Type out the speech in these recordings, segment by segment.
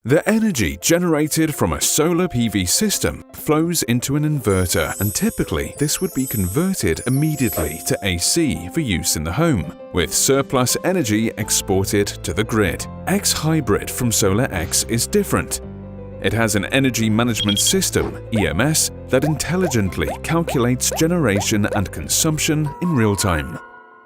The energy generated from a solar PV system flows into an inverter, and typically this would be converted immediately to AC for use in the home, with surplus energy exported to the grid. X Hybrid from SolaX is different. It has an energy management system, EMS, that intelligently calculates generation and consumption in real time.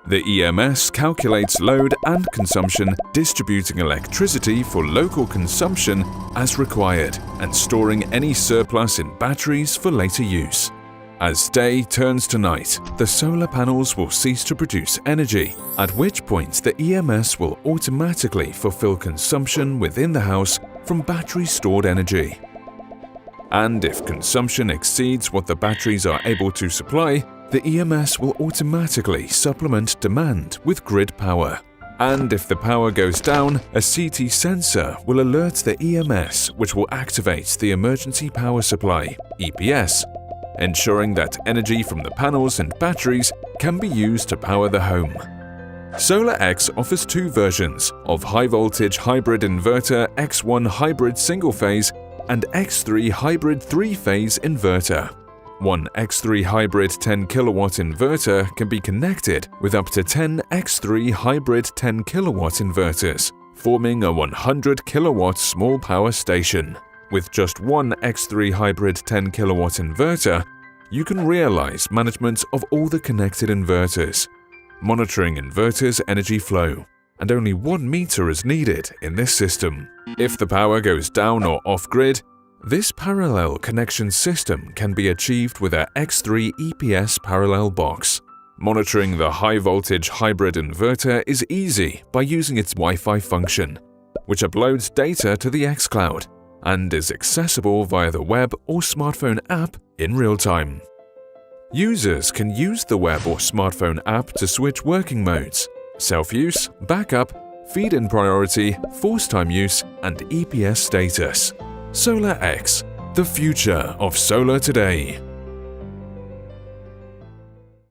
The EMS calculates load and consumption, distributing electricity for local consumption as required, and storing any surplus in batteries for later use. As day turns to night, the solar panels will cease to produce energy, at which point the EMS will automatically fulfill consumption within the house from battery-stored energy. And if consumption exceeds what the batteries are able to supply, the EMS will automatically supplement demand with grid power. And if the power goes down, a CT sensor will alert the EMS, which will activate the emergency power supply, EPS, ensuring that energy from the panels and batteries can be used to power the home. SolaX offers two versions of high-voltage hybrid inverter X1 hybrid single-phase and X3 hybrid three-phase inverter. One X3 hybrid 10 kW inverter can be connected with up to 10 X3 hybrid 10 kW inverters, forming a 100 kW small power station. With just one X3 hybrid 10 kW inverter, you can realize management of all the connected inverters, monitoring inverters' energy flow, and only 1 meter is needed in this system. If the power goes down or off-grid, this parallel connection system can be achieved with a X3 EPS parallel box. Monitoring the high-voltage hybrid inverter is easy by using its Wi-Fi function, which uploads data to the xCloud and is accessible via the web or smartphone app in real time. Users can use the web or smartphone app to switch working modes: self-use, backup, feed-in priority, forced time use, and EPS status. SolaX, the future of solar today.